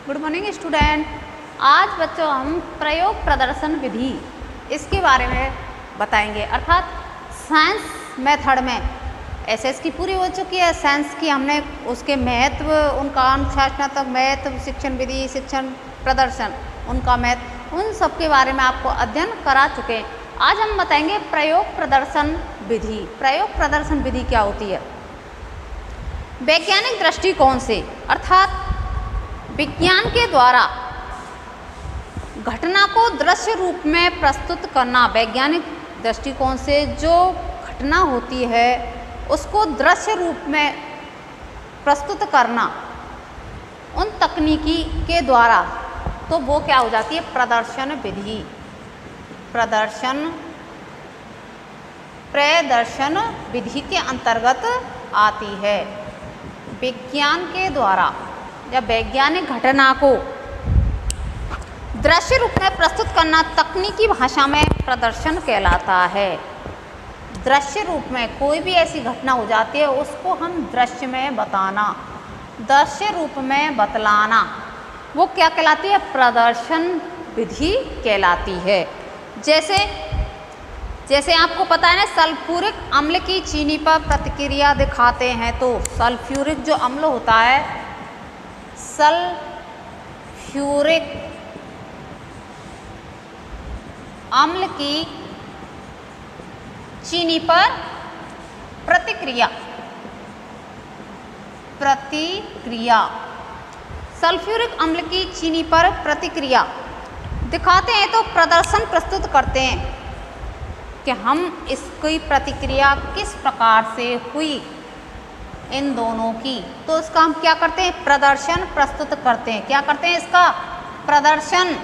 Good morning student. आज बच्चों हम प्रयोग प्रदर्शन विधि इसके बारे में बताएंगे, अर्थात साइंस मेथड में एसएस की पूरी हो चुकी है। साइंस की हमने उसके महत्व, उनका अनुशासनात्मक महत्व, शिक्षण विधि, शिक्षण प्रदर्शन, उनका महत्व, उन सब के बारे में आपको अध्ययन करा चुके हैं। आज हम बताएंगे प्रयोग प्रदर्शन विधि। प्रयोग प्रदर्शन विधि क्या होती है? वैज्ञानिक दृष्टिकोण से, अर्थात विज्ञान के द्वारा घटना को दृश्य रूप में प्रस्तुत करना। वैज्ञानिक दृष्टिकोण से जो घटना होती है उसको दृश्य रूप में प्रस्तुत करना उन तकनीकी के द्वारा, तो वो क्या हो जाती है? प्रदर्शन विधि। प्रदर्शन विधि के अंतर्गत आती है। विज्ञान के द्वारा जब वैज्ञानिक घटना को दृश्य रूप में प्रस्तुत करना तकनीकी भाषा में प्रदर्शन कहलाता है। दृश्य रूप में कोई भी ऐसी घटना हो जाती है उसको हम दृश्य में बताना, दृश्य रूप में बतलाना, वो क्या कहलाती है? प्रदर्शन विधि कहलाती है। जैसे आपको पता है ना, सल्फ्यूरिक अम्ल की चीनी पर प्रतिक्रिया दिखाते हैं, तो सल्फ्यूरिक जो अम्ल होता है, सल्फ्यूरिक अम्ल की चीनी पर प्रतिक्रिया सल्फ्यूरिक अम्ल की चीनी पर प्रतिक्रिया दिखाते हैं, तो प्रदर्शन प्रस्तुत करते हैं कि हम इसकी प्रतिक्रिया किस प्रकार से हुई इन दोनों की, तो इसका हम क्या करते हैं? प्रदर्शन प्रस्तुत करते हैं। क्या करते हैं? इसका प्रदर्शन।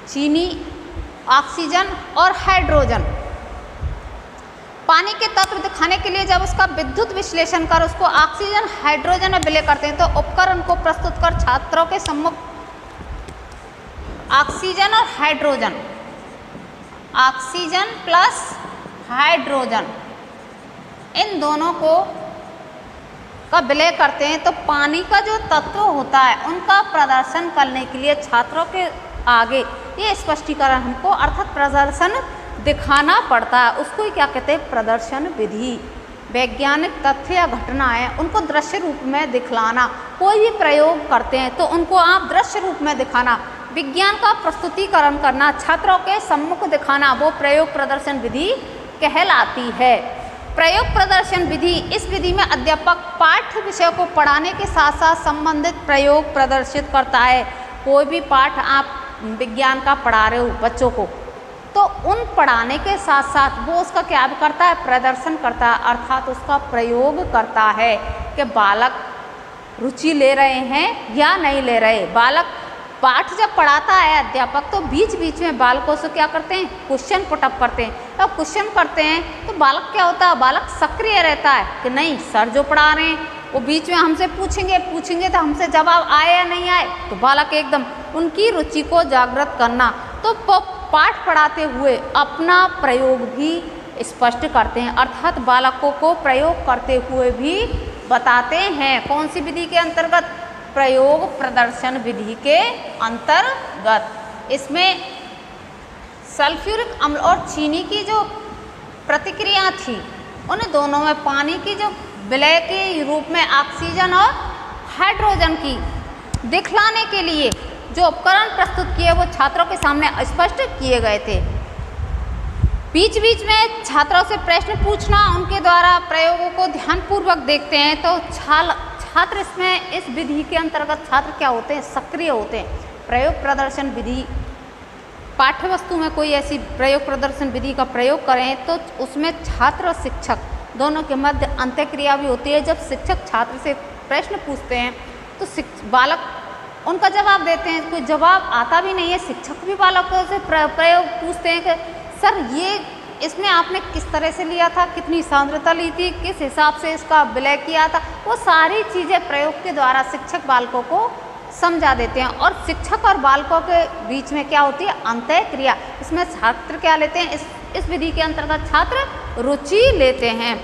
चीनी, ऑक्सीजन और हाइड्रोजन, पानी के तत्व दिखाने के लिए जब उसका विद्युत विश्लेषण कर उसको ऑक्सीजन हाइड्रोजन में विलय करते हैं, तो उपकरण को प्रस्तुत कर छात्रों के सम्मुख ऑक्सीजन और हाइड्रोजन, ऑक्सीजन प्लस हाइड्रोजन, इन दोनों को का विलय करते हैं, तो पानी का जो तत्व होता है उनका प्रदर्शन करने के लिए छात्रों के आगे ये स्पष्टीकरण हमको, अर्थात प्रदर्शन दिखाना पड़ता है। उसको ही क्या कहते हैं? प्रदर्शन विधि। वैज्ञानिक तथ्य या घटनाएं उनको दृश्य रूप में दिखलाना। कोई भी प्रयोग करते हैं तो उनको आप दृश्य रूप में दिखाना, विज्ञान का प्रस्तुतिकरण करना, छात्रों के सम्मुख दिखाना, वो प्रयोग प्रदर्शन विधि कहलाती है। प्रयोग प्रदर्शन विधि, इस विधि में अध्यापक पाठ्य विषय को पढ़ाने के साथ साथ संबंधित प्रयोग प्रदर्शित करता है। कोई भी पाठ आप विज्ञान का पढ़ा रहे हो बच्चों को, तो उन पढ़ाने के साथ साथ वो उसका क्या करता है? प्रदर्शन करता है, अर्थात उसका प्रयोग करता है कि बालक रुचि ले रहे हैं या नहीं ले रहे। बालक पाठ जब पढ़ाता है अध्यापक, तो बीच बीच में बालकों से क्या करते हैं? क्वेश्चन पुटअप करते हैं। जब क्वेश्चन करते हैं तो बालक क्या होता है? बालक सक्रिय रहता है कि नहीं, सर जो पढ़ा रहे हैं वो बीच में हमसे पूछेंगे तो हमसे जवाब आए या नहीं आए, तो बालक एकदम उनकी रुचि को जागृत करना, तो पाठ पढ़ाते हुए अपना प्रयोग भी स्पष्ट करते हैं, अर्थात बालकों को प्रयोग करते हुए भी बताते हैं। कौन सी विधि के अंतर्गत? प्रयोग प्रदर्शन विधि के अंतर्गत। इसमें सल्फ्यूरिक अम्ल और चीनी की जो प्रतिक्रिया थी, उन दोनों में पानी की जो विलय के रूप में ऑक्सीजन और हाइड्रोजन की दिखलाने के लिए जो उपकरण प्रस्तुत किए वो छात्रों के सामने स्पष्ट किए गए थे। बीच बीच में छात्रों से प्रश्न पूछना, उनके द्वारा प्रयोगों को ध्यानपूर्वक देखते हैं, तो छात्र इसमें, इस विधि के अंतर्गत छात्र क्या होते हैं? सक्रिय होते हैं। प्रयोग प्रदर्शन विधि, पाठ्य वस्तु में कोई ऐसी प्रयोग प्रदर्शन विधि का प्रयोग करें तो उसमें छात्र और शिक्षक दोनों के मध्य अंतःक्रिया भी होती है। जब शिक्षक छात्र से प्रश्न पूछते हैं तो बालक उनका जवाब देते हैं, कोई जवाब आता भी नहीं है, शिक्षक भी बालकों से प्रयोग पूछते हैं कि सर ये इसमें आपने किस तरह से लिया था, कितनी सांद्रता ली थी, किस हिसाब से इसका विलय किया था, वो सारी चीज़ें प्रयोग के द्वारा शिक्षक बालकों को समझा देते हैं। और शिक्षक और बालकों के बीच में क्या होती है? अंतःक्रिया। इसमें छात्र क्या लेते हैं? इस विधि के अंतर्गत छात्र रुचि लेते हैं।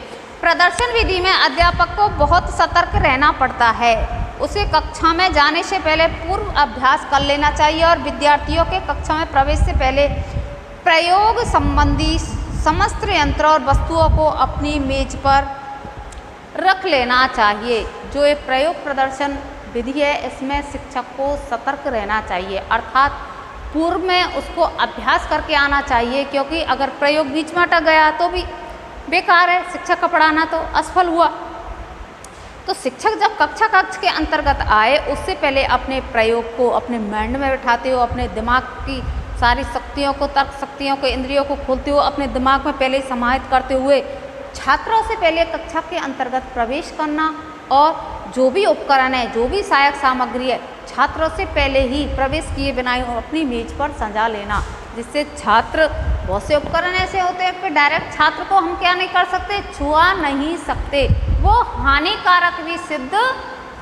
प्रदर्शन विधि में अध्यापक को बहुत सतर्क रहना पड़ता है। उसे कक्षा में जाने से पहले पूर्व अभ्यास कर लेना चाहिए और विद्यार्थियों के कक्षा में प्रवेश से पहले प्रयोग संबंधी समस्त यंत्र और वस्तुओं को अपनी मेज पर रख लेना चाहिए। जो ये प्रयोग प्रदर्शन विधि है इसमें शिक्षक को सतर्क रहना चाहिए, अर्थात पूर्व में उसको अभ्यास करके आना चाहिए, क्योंकि अगर प्रयोग बीच में अटक गया तो भी बेकार है, शिक्षक का पढ़ाना तो असफल हुआ। तो शिक्षक जब कक्ष के अंतर्गत आए उससे पहले अपने प्रयोग को अपने माइंड में बैठाते हो, अपने दिमाग की सारी शक्तियों को, तर्क शक्तियों को, इंद्रियों को खोलते हो, अपने दिमाग में पहले समाहित करते हुए छात्रों से पहले कक्षा के अंतर्गत प्रवेश करना और जो भी उपकरण है, जो भी सहायक सामग्री है, छात्रों से पहले ही प्रवेश किए बिना ही अपनी मेज पर सजा लेना, जिससे छात्र, बहुत से उपकरण ऐसे होते हैं कि डायरेक्ट छात्र को हम क्या नहीं कर सकते, छुआ नहीं सकते, वो हानिकारक भी सिद्ध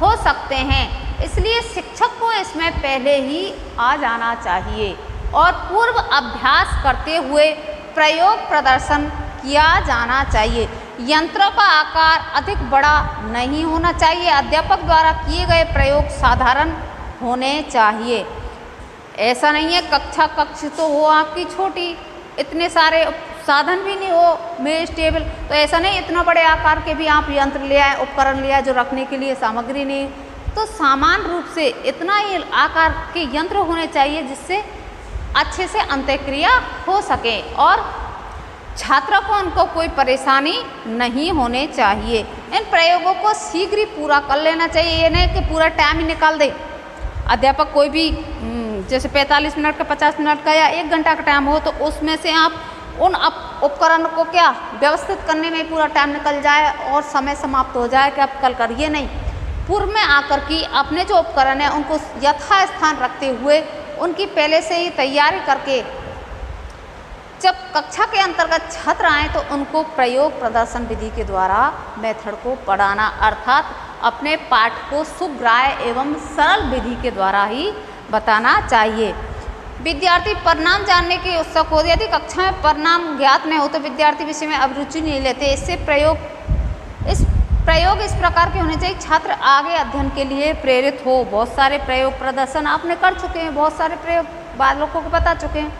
हो सकते हैं। इसलिए शिक्षक को इसमें पहले ही आ जाना चाहिए और पूर्व अभ्यास करते हुए प्रयोग प्रदर्शन किया जाना चाहिए। यंत्रों का आकार अधिक बड़ा नहीं होना चाहिए। अध्यापक द्वारा किए गए प्रयोग साधारण होने चाहिए। ऐसा नहीं है कक्ष तो हो आपकी छोटी, इतने सारे साधन भी नहीं हो, मेज टेबल, तो ऐसा नहीं इतना बड़े आकार के भी आप यंत्र ले आए, उपकरण ले आए जो रखने के लिए सामग्री नहीं, तो सामान्य रूप से इतना ही आकार के यंत्र होने चाहिए जिससे अच्छे से अंत्यक्रिया हो सके और छात्रों को उनको कोई परेशानी नहीं होने चाहिए। इन प्रयोगों को शीघ्र ही पूरा कर लेना चाहिए, ये नहीं कि पूरा टाइम ही निकाल दे। अध्यापक कोई भी जैसे 45 मिनट का, 50 मिनट का या 1 घंटा का टाइम हो तो उसमें से आप उन उपकरण को क्या व्यवस्थित करने में पूरा टाइम निकल जाए और समय समाप्त हो जाए कि आप कल करिए, नहीं। पूर्व में आकर के अपने जो उपकरण है उनको यथास्थान रखते हुए उनकी पहले से ही तैयारी करके जब कक्षा के अंतर्गत छात्र आए तो उनको प्रयोग प्रदर्शन विधि के द्वारा मेथड को पढ़ाना, अर्थात अपने पाठ को सुग्राह्य एवं सरल विधि के द्वारा ही बताना चाहिए। विद्यार्थी परिणाम जानने के उत्सुक हो, यदि कक्षा में परिणाम ज्ञात नहीं हो तो विद्यार्थी विषय में अभिरुचि नहीं लेते। इससे प्रयोग इस प्रकार के होने चाहिए छात्र आगे अध्ययन के लिए प्रेरित हो। बहुत सारे प्रयोग प्रदर्शन आपने कर चुके हैं, बहुत सारे प्रयोग बाद लोगों को बता चुके हैं,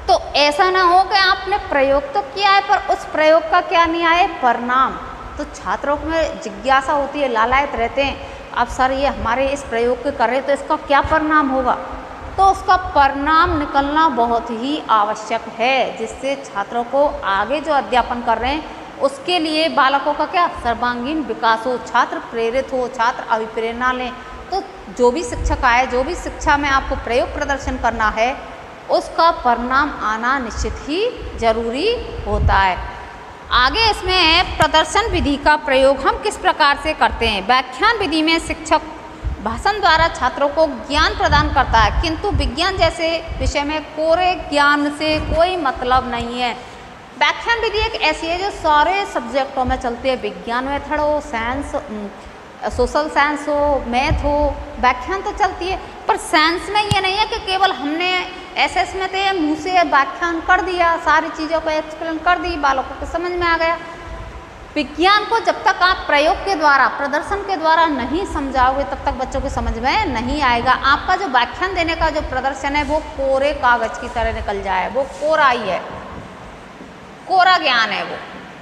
तो ऐसा ना हो कि आपने प्रयोग तो किया है पर उस प्रयोग का क्या नहीं आए परिणाम। तो छात्रों में जिज्ञासा होती है, लालायत रहते हैं, अब सर ये हमारे इस प्रयोग के कर रहे तो इसका क्या परिणाम होगा, तो उसका परिणाम निकलना बहुत ही आवश्यक है, जिससे छात्रों को आगे जो अध्यापन कर रहे हैं उसके लिए बालकों का क्या सर्वांगीण विकास हो, छात्र प्रेरित हो, छात्र अभिप्रेरणा लें। तो जो भी शिक्षक आए, जो भी शिक्षा में आपको प्रयोग प्रदर्शन करना है उसका परिणाम आना निश्चित ही जरूरी होता है। आगे इसमें प्रदर्शन विधि का प्रयोग हम किस प्रकार से करते हैं। व्याख्यान विधि में शिक्षक भाषण द्वारा छात्रों को ज्ञान प्रदान करता है, किंतु विज्ञान जैसे विषय में कोरे ज्ञान से कोई मतलब नहीं है। व्याख्यान विधि एक ऐसी है जो सारे सब्जेक्टों में चलती है, विज्ञान मेथड हो, साइंस, सोशल साइंस हो, मैथ हो, व्याख्यान तो चलती है। पर साइंस में ये नहीं है कि केवल हमने एसएस में थे मुँह से व्याख्यान कर दिया, सारी चीज़ों को एक्सप्लेन कर दी, बालकों को समझ में आ गया। विज्ञान को जब तक आप प्रयोग के द्वारा, प्रदर्शन के द्वारा नहीं समझाओगे तब तक बच्चों को समझ में नहीं आएगा। आपका जो व्याख्यान देने का जो प्रदर्शन है वो कोरे कागज की तरह निकल जाए, वो कोरा ही है, कोरा ज्ञान है वो।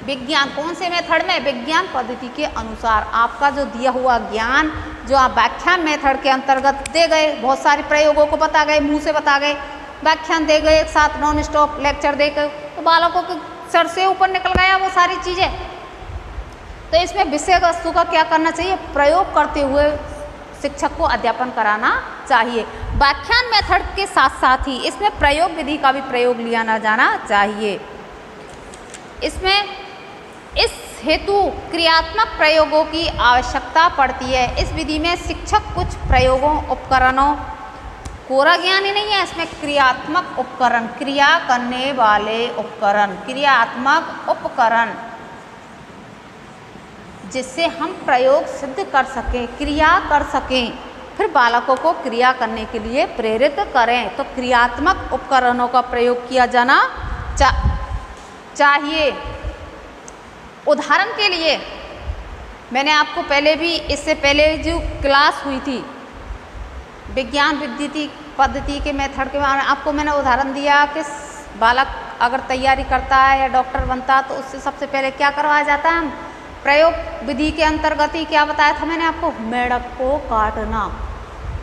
विज्ञान कौन से मेथड में, विज्ञान पद्धति के अनुसार आपका जो दिया हुआ ज्ञान जो आप व्याख्यान मेथड के अंतर्गत दे गए, बहुत सारे प्रयोगों को बता गए, मुँह से बता गए, व्याख्यान दे गए, एक साथ नॉन स्टॉप लेक्चर दे गए, तो बालकों के सर से ऊपर निकल गया वो सारी चीज़ें। तो इसमें विषय वस्तु का क्या करना चाहिए, प्रयोग करते हुए शिक्षक को अध्यापन कराना चाहिए। व्याख्यान मेथड के साथ साथ ही इसमें प्रयोग विधि का भी प्रयोग लिया ना जाना चाहिए। इसमें इस हेतु क्रियात्मक प्रयोगों की आवश्यकता पड़ती है। इस विधि में शिक्षक कुछ प्रयोगों, उपकरणों, कोरा ज्ञान ही नहीं है, इसमें क्रियात्मक उपकरण, क्रिया करने वाले उपकरण, क्रियात्मक उपकरण जिससे हम प्रयोग सिद्ध कर सकें, क्रिया कर सकें, फिर बालकों को क्रिया करने के लिए प्रेरित करें। तो क्रियात्मक उपकरणों का प्रयोग किया जाना चाहिए। उदाहरण के लिए मैंने आपको पहले भी, इससे पहले जो क्लास हुई थी विज्ञान विद्युतीय पद्धति के मेथड के बारे में, आपको मैंने उदाहरण दिया कि बालक अगर तैयारी करता है या डॉक्टर बनता है तो उससे सबसे पहले क्या करवाया जाता है, प्रयोग विधि के अंतर्गत ही क्या बताया था मैंने आपको, मेढक को काटना।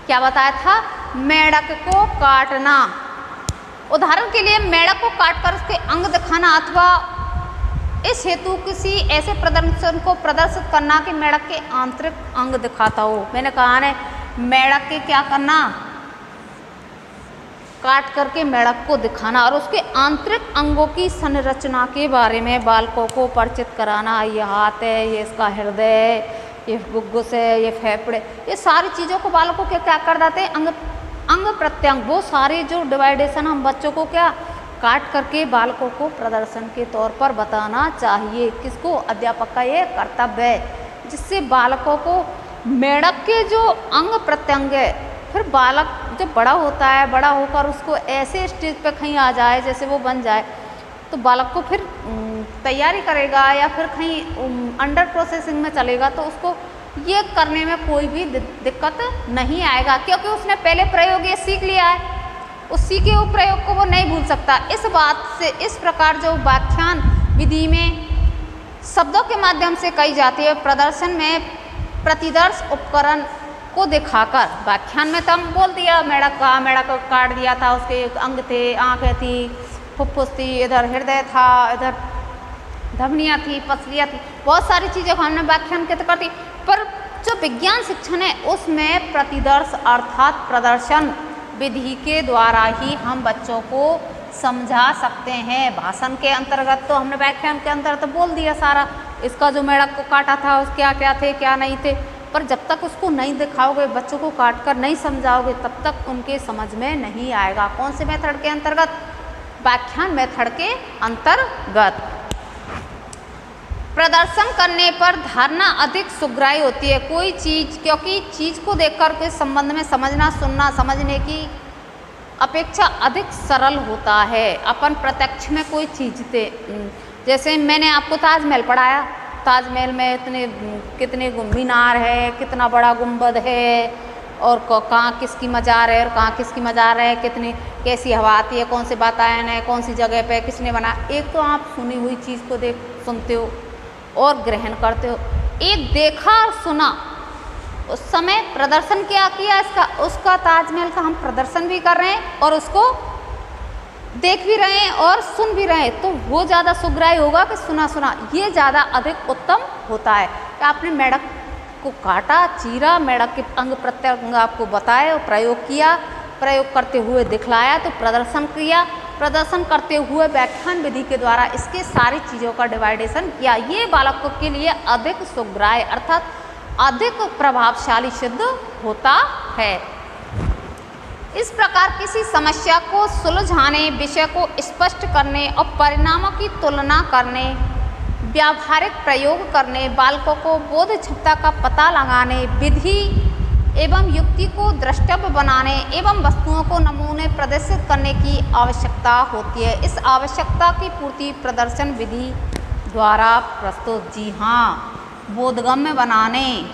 क्या बताया था, मेढक को काटना। उदाहरण के लिए मेढक को काटकर उसके अंग दिखाना अथवा इस हेतु किसी ऐसे प्रदर्शन को प्रदर्शित करना कि मेढक के आंतरिक अंग दिखाता हो। मैंने कहा है मेढक के क्या करना, काट करके मेढक को दिखाना और उसके आंतरिक अंगों की संरचना के बारे में बालकों को परिचित कराना। ये हाथ है, ये इसका हृदय है, ये फुफ्फुस है, ये फेफड़े, ये सारी चीज़ों को बालकों के क्या कर देते हैं, अंग प्रत्यंग, वो सारे जो डिवाइडेशन हम बच्चों को क्या काट करके बालकों को प्रदर्शन के तौर पर बताना चाहिए। किसको, अध्यापक का ये कर्तव्य है, जिससे बालकों को मेढक के जो अंग प्रत्यंग है, फिर बालक जब बड़ा होता है, बड़ा होकर उसको ऐसे स्टेज पे कहीं आ जाए जैसे वो बन जाए, तो बालक को फिर तैयारी करेगा या फिर कहीं अंडर प्रोसेसिंग में चलेगा तो उसको ये करने में कोई भी दिक्कत नहीं आएगा, क्योंकि उसने पहले प्रयोग ये सीख लिया है, उस सीखे हुए प्रयोग को वो नहीं भूल सकता। इस बात से इस प्रकार जो व्याख्यान विधि में शब्दों के माध्यम से कही जाती है, प्रदर्शन में प्रतिदर्श उपकरण को दिखाकर, व्याख्यान में तो हम बोल दिया मेढक का, मेढक को काट दिया था, उसके अंग थे, आँखें थी, फुफ्फुस थी, इधर हृदय था, इधर धमनियाँ थी, पसलियाँ थी, बहुत सारी चीज़ें को हमने व्याख्यान के कर दी। पर जो विज्ञान शिक्षण है उसमें प्रतिदर्श अर्थात प्रदर्शन विधि के द्वारा ही हम बच्चों को समझा सकते हैं। भाषण के अंतर्गत तो हमने व्याख्यान के अंतर्गत तो बोल दिया सारा, इसका जो मेढक को काटा था उस क्या क्या थे क्या नहीं थे, पर जब तक उसको नहीं दिखाओगे, बच्चों को काट कर नहीं समझाओगे, तब तक उनके समझ में नहीं आएगा। कौन से मेथड के अंतर्गत, व्याख्यान मेथड के अंतर्गत। प्रदर्शन करने पर धारणा अधिक सुग्राही होती है कोई चीज़, क्योंकि चीज़ को देखकर के संबंध में समझना, सुनना, समझने की अपेक्षा अधिक सरल होता है। अपन प्रत्यक्ष में कोई चीज़ थे, जैसे मैंने आपको ताजमहल पढ़ाया, ताजमहल में इतने कितने मीनार है, कितना बड़ा गुंबद है, और कहाँ किसकी मज़ार है और कहाँ किसकी मज़ार है, कितनी कैसी हवा आती है, कौन से वातावरण है, कौन सी जगह पे किसने बना। एक तो आप सुनी हुई चीज़ को सुनते हो और ग्रहण करते हो, एक देखा और सुना, उस समय प्रदर्शन क्या किया इसका, उसका ताजमहल का हम प्रदर्शन भी कर रहे हैं और उसको देख भी रहे हैं और सुन भी रहे हैं, तो वो ज़्यादा सुग्राही होगा कि सुना सुना, ये ज़्यादा अधिक उत्तम होता है। कि आपने मेढक को काटा, चीरा, मेढक के अंग प्रत्यंग आपको बताए और प्रयोग किया, प्रयोग करते हुए दिखलाया, तो प्रदर्शन किया, प्रदर्शन करते हुए व्याख्यान विधि के द्वारा इसके सारी चीज़ों का डिवाइडेशन किया। ये बालकों के लिए अधिक सुग्राह्य अर्थात अधिक प्रभावशाली सिद्ध होता है। इस प्रकार किसी समस्या को सुलझाने, विषय को स्पष्ट करने और परिणामों की तुलना करने, व्यावहारिक प्रयोग करने, बालकों को बोध क्षमता का पता लगाने, विधि एवं युक्ति को द्रष्टव्य बनाने एवं वस्तुओं को नमूने प्रदर्शित करने की आवश्यकता होती है। इस आवश्यकता की पूर्ति प्रदर्शन विधि द्वारा प्रस्तुत, जी हाँ, बोधगम्य बनाने,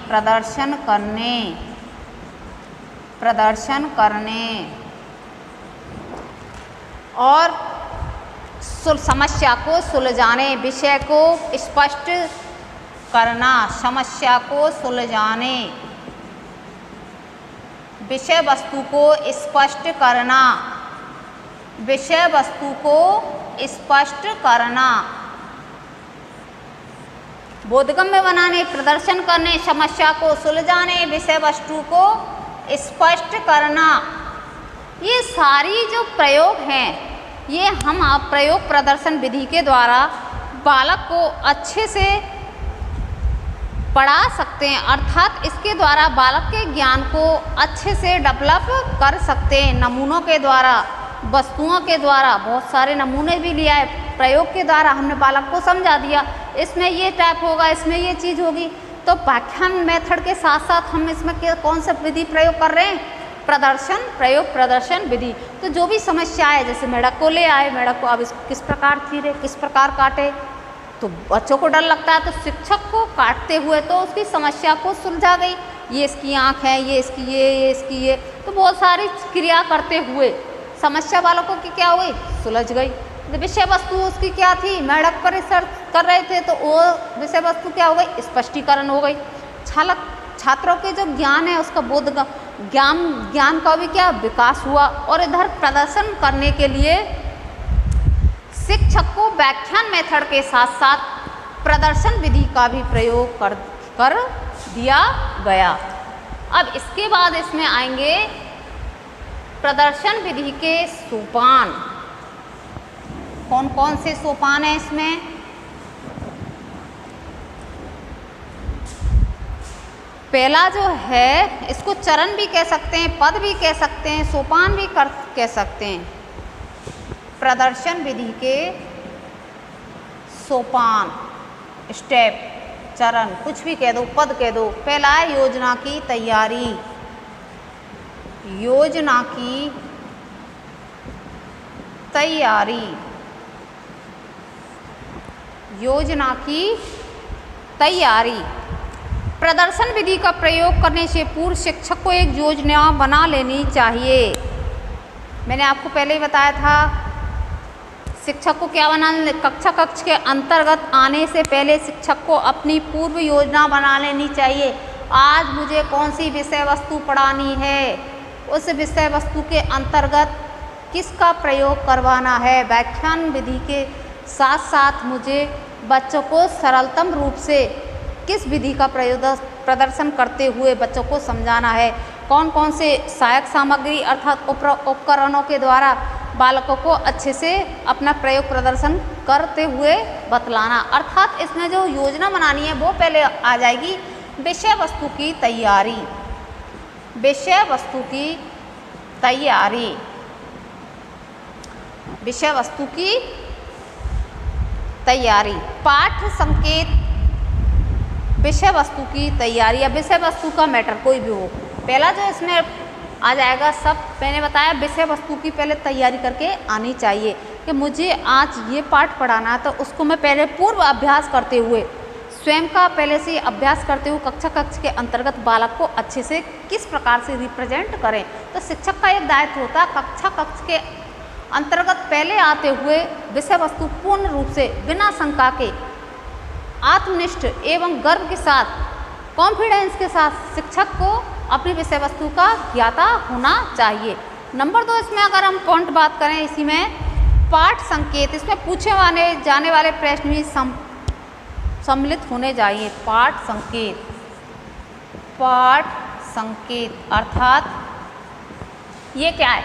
प्रदर्शन करने और समस्या को सुलझाने, विषय को स्पष्ट करना, समस्या को सुलझाने, विषय वस्तु को स्पष्ट करना, विषय वस्तु को स्पष्ट करना, बोधगम्य बनाने, प्रदर्शन करने, समस्या को सुलझाने, विषय वस्तु को स्पष्ट करना। ये सारी जो प्रयोग हैं, ये हम आप प्रयोग प्रदर्शन विधि के द्वारा बालक को अच्छे से पढ़ा सकते हैं, अर्थात इसके द्वारा बालक के ज्ञान को अच्छे से डेवलप कर सकते हैं। नमूनों के द्वारा, वस्तुओं के द्वारा, बहुत सारे नमूने भी लिया है, प्रयोग के द्वारा हमने बालक को समझा दिया, इसमें ये टाइप होगा, इसमें ये चीज़ होगी। तो व्याख्यान मेथड के साथ साथ हम इसमें कौन सा विधि प्रयोग कर रहे हैं, प्रदर्शन, प्रयोग प्रदर्शन विधि। तो जो भी समस्या है, जैसे मेढक को ले आए, मेढक को अब किस प्रकार चीरे, किस प्रकार काटे, तो बच्चों को डर लगता है, तो शिक्षक को काटते हुए तो उसकी समस्या को सुलझा गई। ये इसकी आँख है, ये इसकी ये इसकी ये, तो बहुत सारी क्रिया करते हुए समस्या बालकों की क्या हो गई, सुलझ गई। विषय वस्तु उसकी क्या थी, मेढक पर रिसर्च कर रहे थे, तो वो विषय वस्तु क्या हो गई, स्पष्टीकरण हो गई। छात्रों के जो ज्ञान है उसका बोध ज्ञान का भी क्या विकास हुआ। और इधर प्रदर्शन करने के लिए शिक्षक को व्याख्यान मेथड के साथ साथ प्रदर्शन विधि का भी प्रयोग कर दिया गया। अब इसके बाद इसमें आएंगे प्रदर्शन विधि के सोपान। कौन कौन से सोपान है इसमें, पहला जो है इसको चरण भी कह सकते हैं, पद भी कह सकते हैं, सोपान भी कह सकते हैं। प्रदर्शन विधि के सोपान, स्टेप, चरण, कुछ भी कह दो, पद कह दो। पहला है योजना की तैयारी। योजना की तैयारी, योजना की तैयारी। प्रदर्शन विधि का प्रयोग करने से पूर्व शिक्षक को एक योजना बना लेनी चाहिए। मैंने आपको पहले ही बताया था, शिक्षक को क्या बनाना, कक्ष के अंतर्गत आने से पहले शिक्षक को अपनी पूर्व योजना बना लेनी चाहिए। आज मुझे कौन सी विषय वस्तु पढ़ानी है, उस विषय वस्तु के अंतर्गत किसका प्रयोग करवाना है। व्याख्यान विधि के साथ साथ मुझे बच्चों को सरलतम रूप से किस विधि का प्रदर्शन करते हुए बच्चों को समझाना है। कौन कौन से सहायक सामग्री अर्थात उपकरणों के द्वारा बालकों को अच्छे से अपना प्रयोग प्रदर्शन करते हुए बतलाना। अर्थात इसमें जो योजना बनानी है वो पहले आ जाएगी विषय वस्तु की तैयारी। विषय वस्तु की तैयारी, विषय वस्तु की तैयारी, पाठ्य संकेत, विषय वस्तु की तैयारी या विषय वस्तु का मैटर कोई भी हो। पहला जो इसमें आ जाएगा, सब मैंने बताया विषय वस्तु की पहले तैयारी करके आनी चाहिए कि मुझे आज ये पाठ पढ़ाना है, तो उसको मैं पहले पूर्व अभ्यास करते हुए, स्वयं का पहले से अभ्यास करते हुए कक्ष के अंतर्गत बालक को अच्छे से किस प्रकार से रिप्रेजेंट करें। तो शिक्षक का एक दायित्व होता है कक्ष के अंतर्गत पहले आते हुए विषय वस्तु पूर्ण रूप से बिना शंका के आत्मनिष्ठ एवं गर्व के साथ, कॉन्फिडेंस के साथ शिक्षक को अपनी विषय वस्तु का ज्ञाता होना चाहिए। नंबर 2, इसमें अगर हम पॉइंट बात करें, इसी में पाठ संकेत, इसमें पूछे जाने वाले प्रश्न भी सम्मिलित होने चाहिए। पाठ संकेत, पाठ संकेत अर्थात ये क्या है,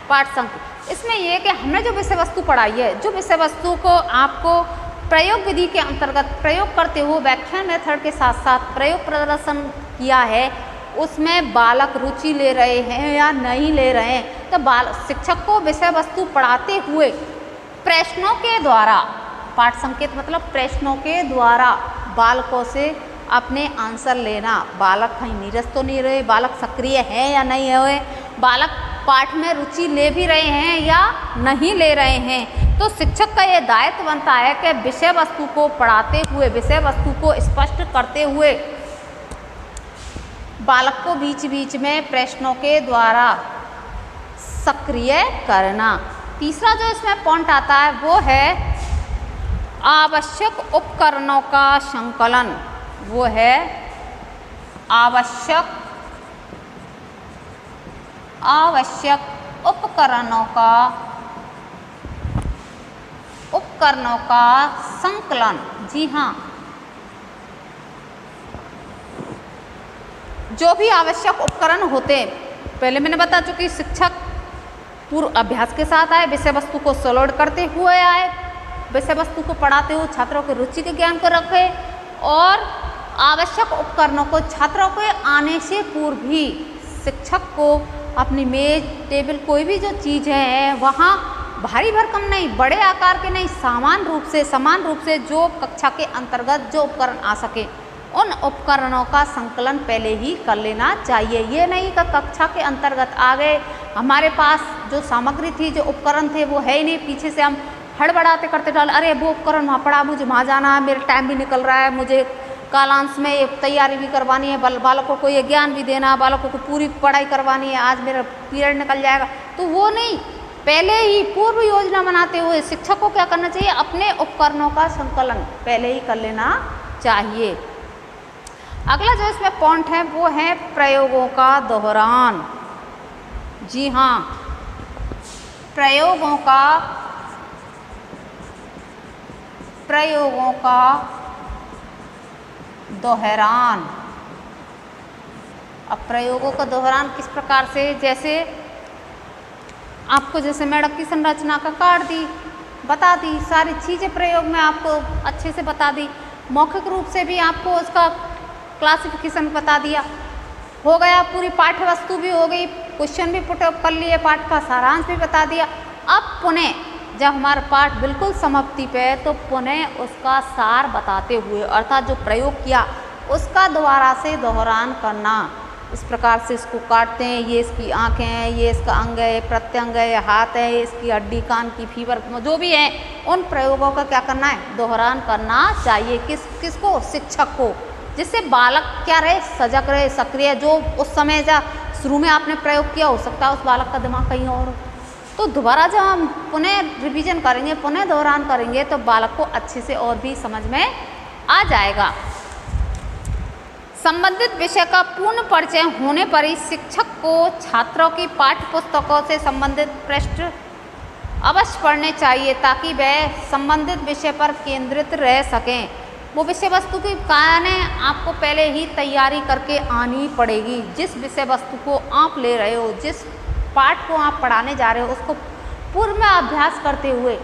पाठ संकेत, इसमें ये कि हमने जो विषय वस्तु पढ़ाई है, जो विषय वस्तु को आपको प्रयोग विधि के अंतर्गत प्रयोग करते हुए व्याख्यान मेथड के साथ साथ प्रयोग प्रदर्शन किया है, उसमें बालक रुचि ले रहे हैं या नहीं ले रहे हैं। तो शिक्षक को विषय वस्तु पढ़ाते हुए प्रश्नों के द्वारा, पाठ संकेत मतलब प्रश्नों के द्वारा बालकों से अपने आंसर लेना। बालक कहीं नीरस तो नहीं रहे, बालक सक्रिय है या नहीं है, बालक पाठ में रुचि ले भी रहे हैं या नहीं ले रहे हैं। तो शिक्षक का ये दायित्व बनता है कि विषय वस्तु को पढ़ाते हुए, विषय वस्तु को स्पष्ट करते हुए बालक को बीच बीच में प्रश्नों के द्वारा सक्रिय करना। तीसरा जो इसमें पॉइंट आता है वो है आवश्यक उपकरणों का संकलन। वो है आवश्यक उपकरणों का संकलन। जी हाँ, जो भी आवश्यक उपकरण होते, पहले मैंने बता चुकी, शिक्षक पूर्व अभ्यास के साथ आए, विषय वस्तु को सलोड करते हुए आए, विषय वस्तु को पढ़ाते हुए छात्रों के रुचि के ज्ञान को रखे, और आवश्यक उपकरणों को छात्रों के आने से पूर्व ही शिक्षक को अपनी मेज टेबल कोई भी जो चीज़ है वहाँ भारी भरकम नहीं, बड़े आकार के नहीं, समान रूप से जो कक्षा के अंतर्गत जो उपकरण आ सके उन उपकरणों का संकलन पहले ही कर लेना चाहिए। ये नहीं कि कक्षा के अंतर्गत आ गए, हमारे पास जो सामग्री थी, जो उपकरण थे वो है ही नहीं, पीछे से हम हड़बड़ाते करते डाल, अरे वो उपकरण वहाँ पड़ा, मुझे वहाँ जाना है, मेरा टाइम भी निकल रहा है, मुझे कालांश में ये तैयारी भी करवानी है, बालकों को ये ज्ञान भी देना है, बालकों को पूरी पढ़ाई करवानी है, आज मेरा पीरियड निकल जाएगा। तो वो नहीं, पहले ही पूर्व योजना बनाते हुए शिक्षक को क्या करना चाहिए, अपने उपकरणों का संकलन पहले ही कर लेना चाहिए। अगला जो इसमें पॉइंट है वो है प्रयोगों का दोहरान। जी हाँ, प्रयोगों का दोहरान। अब प्रयोगों का दोहरान किस प्रकार से, जैसे आपको जैसे मेढक की संरचना का काट दी, बता दी, सारी चीज़ें प्रयोग में आपको अच्छे से बता दी, मौखिक रूप से भी आपको उसका क्लासिफिकेशन बता दिया, हो गया, पूरी पाठ्य वस्तु भी हो गई, क्वेश्चन भी पुट अप कर लिए, पाठ का सारांश भी बता दिया। अब पुनः जब हमारा पाठ बिल्कुल समाप्ति पे है तो पुनः उसका सार बताते हुए, अर्थात जो प्रयोग किया उसका दोबारा से दोहरान करना। इस प्रकार से इसको काटते हैं, ये इसकी आँखें हैं, ये इसका अंग है, प्रत्यंग है, हाथ है, इसकी हड्डी, कान की फीवर, जो भी है, उन प्रयोगों का क्या करना है, दोहरान करना चाहिए। किसको, शिक्षक को, जिससे बालक क्या रहे, सजग रहे, सक्रिय। जो उस समय जा शुरू में आपने प्रयोग किया, हो सकता है उस बालक का दिमाग कहीं और हो, तो दोबारा जब हम पुनः रिवीजन करेंगे, पुनः दोहरान करेंगे, तो बालक को अच्छे से और भी समझ में आ जाएगा। संबंधित विषय का पूर्ण परिचय होने पर ही शिक्षक को छात्रों की पाठ्य पुस्तकों से संबंधित पृष्ठ अवश्य पढ़ने चाहिए, ताकि वह संबंधित विषय पर केंद्रित रह सकें। वो विषय वस्तु की कारण आपको पहले ही तैयारी करके आनी पड़ेगी। जिस विषय वस्तु को आप ले रहे हो, जिस पाठ को आप पढ़ाने जा रहे हो, उसको पूर्व में अभ्यास करते हुए,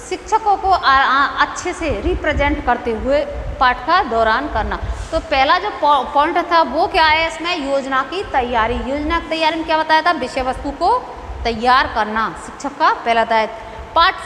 शिक्षकों को अच्छे से रिप्रेजेंट करते हुए पाठ का दौरान करना। तो पहला जो पॉइंट था वो क्या है, इसमें योजना की तैयारी। योजना की तैयारी में क्या बताया था, विषय वस्तु को तैयार करना शिक्षक का पहला दायित्व। पाठ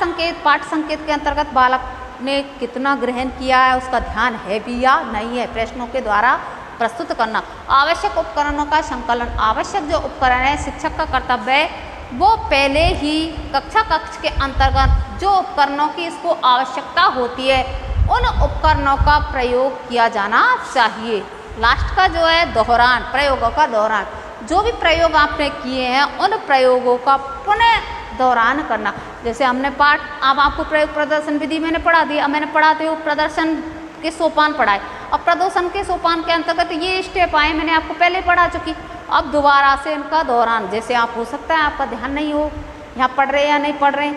संकेत के अंतर्गत बालक ने कितना ग्रहण किया है, उसका ध्यान है भी या नहीं है, प्रश्नों के द्वारा प्रस्तुत करना। आवश्यक उपकरणों का संकलन, आवश्यक जो उपकरण है शिक्षक का कर्तव्य है वो पहले ही कक्ष के अंतर्गत जो उपकरणों की इसको आवश्यकता होती है उन उपकरणों का प्रयोग किया जाना चाहिए। लास्ट का जो है दोहरान, प्रयोगों का दोहरान, जो भी प्रयोग आपने किए हैं उन प्रयोगों का पुनः दोहरान करना। जैसे हमने पाठ, अब आपको प्रयोग प्रदर्शन विधि मैंने पढ़ा दी, अब मैंने पढ़ाते हुए प्रदर्शन के सोपान पढ़ाए, अब प्रदर्शन के सोपान के अंतर्गत ये स्टेप आए, मैंने आपको पहले पढ़ा चुकी, अब दोबारा से इनका दोहरान। जैसे आप हो सकता है आपका ध्यान नहीं हो, यहाँ पढ़ रहे या नहीं पढ़ रहे,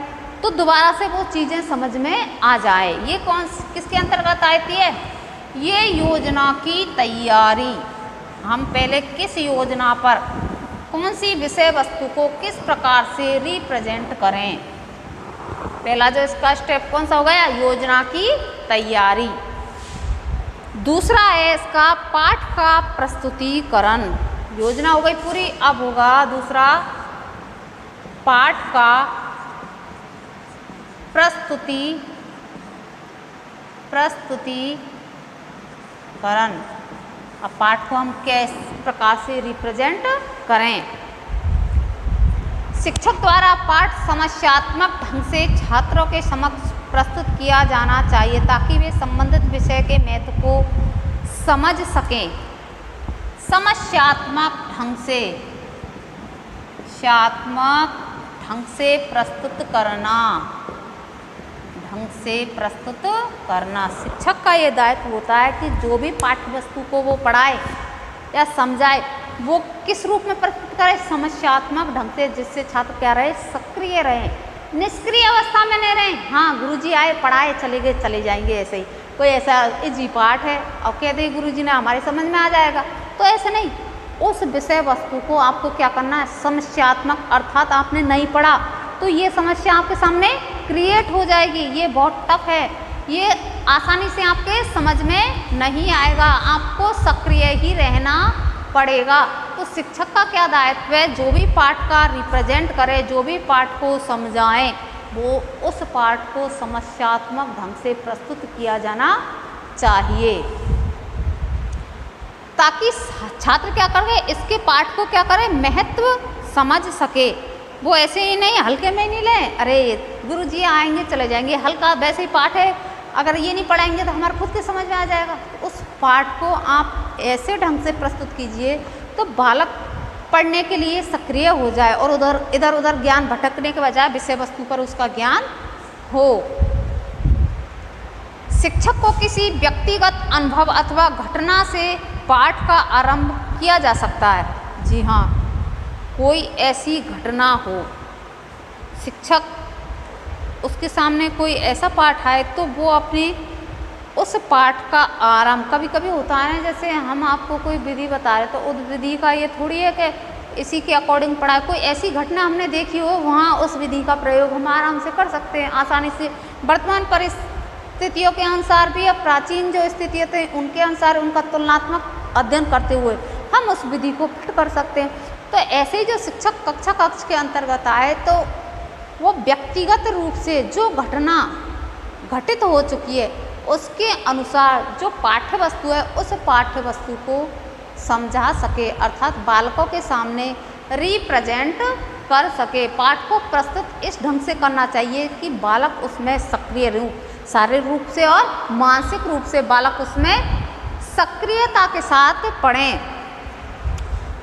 तो दोबारा से वो चीज़ें समझ में आ जाए। ये किसके अंतर्गत आती है, ये योजना की तैयारी। हम पहले किस योजना पर कौन सी विषय वस्तु को किस प्रकार से रिप्रेजेंट करें, पहला जो इसका स्टेप कौन सा हो गया, योजना की तैयारी। दूसरा है इसका पाठ का प्रस्तुतिकरण। योजना हो गई पूरी, अब होगा दूसरा पाठ का प्रस्तुतिकरण। अब पाठ को हम किस प्रकार से रिप्रेजेंट करें। शिक्षक द्वारा पाठ समस्यात्मक ढंग से छात्रों के समक्ष प्रस्तुत किया जाना चाहिए, ताकि वे संबंधित विषय के महत्व को समझ सकें। समस्यात्मक ढंग से प्रस्तुत करना, शिक्षक का ये दायित्व होता है कि जो भी पाठ्य वस्तु को वो पढ़ाए या समझाए वो किस रूप में प्रस्तुत करे, समस्यात्मक ढंग से, जिससे छात्र क्या रहे, सक्रिय रहे, निष्क्रिय अवस्था में नहीं रहे। हाँ, गुरुजी आए, पढ़ाए, चले गए, चले जाएंगे, ऐसे ही कोई ऐसा इजी पाठ है और कहते हैं गुरुजी ने हमारे समझ में आ जाएगा, तो ऐसे नहीं। उस विषय वस्तु को आपको क्या करना है, समस्यात्मक, अर्थात आपने नहीं पढ़ा तो ये समस्या आपके सामने क्रिएट हो जाएगी, ये बहुत टफ है, ये आसानी से आपके समझ में नहीं आएगा, आपको सक्रिय ही रहना पड़ेगा। तो शिक्षक का क्या दायित्व है, जो भी पाठ का रिप्रेजेंट करे, जो भी पाठ को समझाएं, वो उस पाठ को समस्यात्मक ढंग से प्रस्तुत किया जाना चाहिए, ताकि छात्र क्या करे, इसके पाठ को क्या करे, महत्व समझ सके। वो ऐसे ही नहीं हल्के में नहीं ले, अरे गुरुजी आएंगे चले जाएंगे, हल्का वैसे ही पाठ है, अगर ये नहीं पढ़ाएंगे तो हमारे खुद के समझ में आ जाएगा। उस पाठ को आप ऐसे ढंग से प्रस्तुत कीजिए तो बालक पढ़ने के लिए सक्रिय हो जाए और इधर उधर ज्ञान भटकने के बजाय विषय वस्तु पर उसका ज्ञान हो। शिक्षक को किसी व्यक्तिगत अनुभव अथवा घटना से पाठ का आरंभ किया जा सकता है। जी हाँ, कोई ऐसी घटना हो, शिक्षक उसके सामने कोई ऐसा पाठ आए तो वो अपने उस पाठ का आरंभ, कभी कभी होता है ना, जैसे हम आपको कोई विधि बता रहे तो उस विधि का ये थोड़ी है कि इसी के अकॉर्डिंग पढ़ाए। कोई ऐसी घटना हमने देखी हो, वहाँ उस विधि का प्रयोग हम आराम से कर सकते हैं आसानी से। वर्तमान परिस्थितियों के अनुसार भी या प्राचीन जो स्थितियाँ थे उनके अनुसार उनका तुलनात्मक अध्ययन करते हुए हम उस विधि को फिट कर सकते हैं। तो ऐसे ही जो शिक्षक कक्षा कक्ष के अंतर्गत आए तो वो व्यक्तिगत रूप से जो घटना घटित हो चुकी है उसके अनुसार जो पाठ्य वस्तु है उस पाठ्य वस्तु को समझा सके, अर्थात बालकों के सामने रिप्रेजेंट कर सके। पाठ को प्रस्तुत इस ढंग से करना चाहिए कि बालक उसमें सक्रिय रूप, शारीरिक रूप से और मानसिक रूप से बालक उसमें सक्रियता के साथ पढ़ें।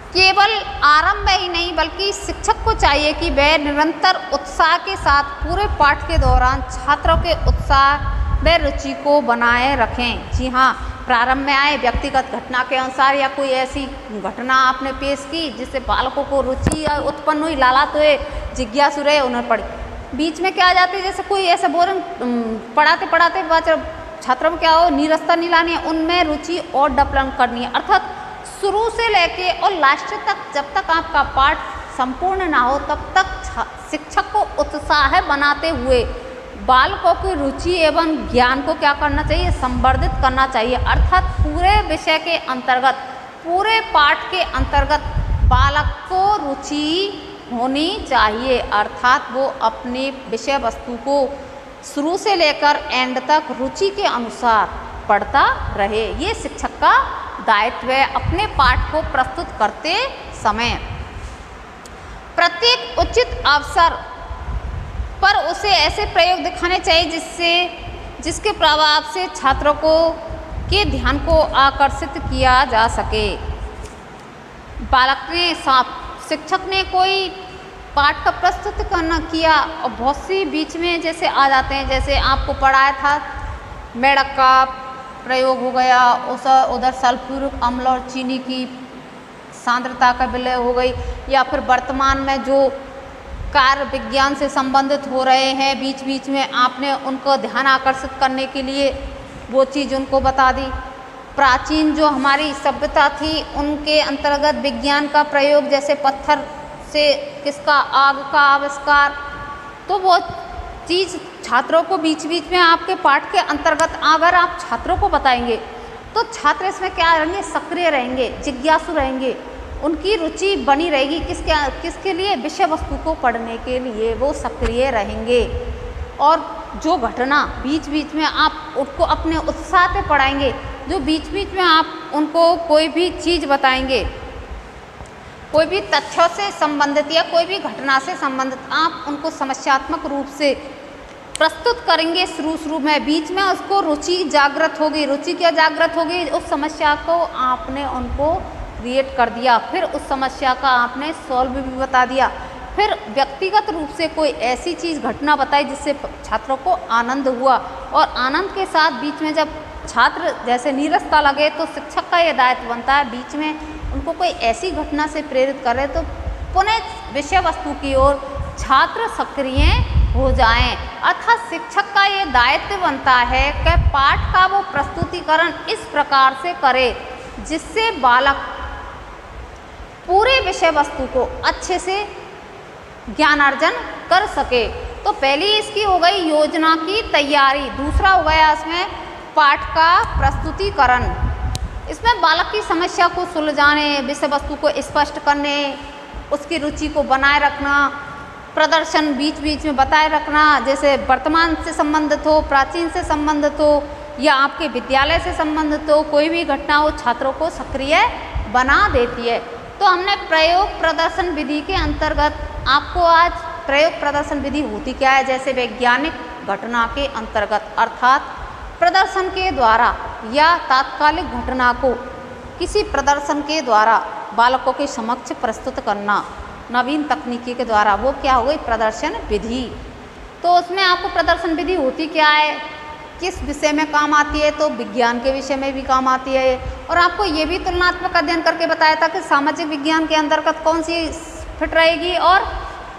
केवल आरंभ में ही नहीं बल्कि शिक्षक को चाहिए कि वह निरंतर उत्साह के साथ पूरे पाठ के दौरान छात्रों के उत्साह व रुचि को बनाए रखें। जी हाँ, प्रारंभ में आए व्यक्तिगत घटना के अनुसार या कोई ऐसी घटना आपने पेश की जिससे बालकों को रुचि उत्पन्न हुई, लालात हुए, जिज्ञासु रहे, उन्हें पढ़ी। बीच में क्या आ जाती है, जैसे कोई ऐसा बोरिंग पढ़ाते पढ़ाते छात्रों में क्या हो, नीरसता नहीं लानी है, उनमें रुचि और डेवलप करनी है। अर्थात शुरू से लेके और लास्ट तक, जब तक आपका पाठ संपूर्ण ना हो तब तक शिक्षक को उत्साह बनाते हुए बालकों की रुचि एवं ज्ञान को क्या करना चाहिए, संवर्धित करना चाहिए। अर्थात पूरे विषय के अंतर्गत, पूरे पाठ के अंतर्गत बालक को रुचि होनी चाहिए, अर्थात वो अपने विषय वस्तु को शुरू से लेकर एंड तक रुचि के अनुसार पढ़ता रहे। ये शिक्षक का दायित्व है अपने पाठ को प्रस्तुत करते समय। प्रत्येक उचित अवसर पर उसे ऐसे प्रयोग दिखाने चाहिए जिसके प्रभाव से छात्रों को के ध्यान को आकर्षित किया जा सके। बालक ने शिक्षक ने कोई पाठ का प्रस्तुत करना किया और बहुत सी बीच में जैसे आ जाते हैं, जैसे आपको पढ़ाया था मेढक का प्रयोग हो गया, उधर सल्फ्यूरिक अम्ल और चीनी की सांद्रता का विलय हो गई, या फिर वर्तमान में जो कार्य विज्ञान से संबंधित हो रहे हैं बीच बीच में आपने उनको ध्यान आकर्षित करने के लिए वो चीज़ उनको बता दी। प्राचीन जो हमारी सभ्यता थी उनके अंतर्गत विज्ञान का प्रयोग, जैसे पत्थर से किसका आग का आविष्कार, तो वो चीज़ छात्रों को बीच बीच में आपके पाठ के अंतर्गत अगर आप छात्रों को बताएंगे तो छात्र इसमें क्या रहेंगे, सक्रिय रहेंगे, जिज्ञासु रहेंगे, उनकी रुचि बनी रहेगी। किसके लिए, विषय वस्तु को पढ़ने के लिए वो सक्रिय रहेंगे। और जो घटना बीच बीच में आप उनको अपने उत्साह से पढ़ाएंगे, जो बीच बीच में आप उनको कोई भी चीज़ बताएंगे, कोई भी तथ्यों से संबंधित या कोई भी घटना से संबंधित आप उनको समस्यात्मक रूप से प्रस्तुत करेंगे शुरू में, बीच में उसको रुचि जागृत होगी। रुचि क्या जागृत होगी, उस समस्या को आपने उनको क्रिएट कर दिया, फिर उस समस्या का आपने सॉल्व भी बता दिया, फिर व्यक्तिगत रूप से कोई ऐसी चीज़ घटना बताई जिससे छात्रों को आनंद हुआ, और आनंद के साथ बीच में जब छात्र जैसे नीरसता लगे तो शिक्षक का ये दायित्व बनता है बीच में उनको कोई ऐसी घटना से प्रेरित करे तो पुनः विषय वस्तु की ओर छात्र सक्रिय हो जाएं। अर्थात शिक्षक का ये दायित्व बनता है कि पाठ का वो प्रस्तुतिकरण इस प्रकार से करे जिससे बालक पूरे विषय वस्तु को अच्छे से ज्ञानार्जन कर सके। तो पहली इसकी हो गई योजना की तैयारी, दूसरा हो गया इसमें पाठ का प्रस्तुतिकरण। इसमें बालक की समस्या को सुलझाने, विषय वस्तु को स्पष्ट करने, उसकी रुचि को बनाए रखना, प्रदर्शन बीच बीच में बताए रखना, जैसे वर्तमान से संबंधित हो, प्राचीन से संबंधित हो या आपके विद्यालय से संबंधित हो, कोई भी घटना हो छात्रों को सक्रिय बना देती है। तो हमने प्रयोग प्रदर्शन विधि के अंतर्गत आपको आज प्रयोग प्रदर्शन विधि होती क्या है, जैसे वैज्ञानिक घटना के अंतर्गत, अर्थात प्रदर्शन के द्वारा या तात्कालिक घटना को किसी प्रदर्शन के द्वारा बालकों के समक्ष प्रस्तुत करना नवीन तकनीकी के द्वारा, वो क्या हो गई प्रदर्शन विधि। तो उसमें आपको प्रदर्शन विधि होती क्या है, किस विषय में काम आती है, तो विज्ञान के विषय में भी काम आती है। और आपको ये भी तुलनात्मक अध्ययन करके बताया था कि सामाजिक विज्ञान के अंतर्गत कौन सी फिट रहेगी और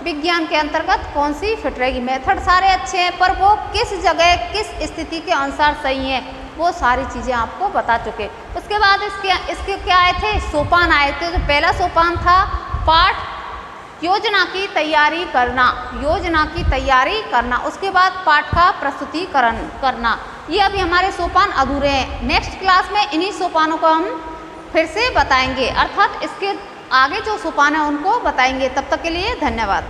विज्ञान के अंतर्गत कौन सी फिट रहेगी। मेथड सारे अच्छे हैं, पर वो किस जगह किस स्थिति के अनुसार सही है, वो सारी चीज़ें आपको बता चुके। उसके बाद इसके क्या आए थे, सोपान आए थे। जो पहला सोपान था पाठ योजना की तैयारी करना, योजना की तैयारी करना। उसके बाद पाठ का प्रस्तुतिकरण करना। ये अभी हमारे सोपान अधूरे हैं। नेक्स्ट क्लास में इन्हीं सोपानों को हम फिर से बताएंगे, अर्थात इसके आगे जो सोपान है उनको बताएंगे। तब तक के लिए धन्यवाद।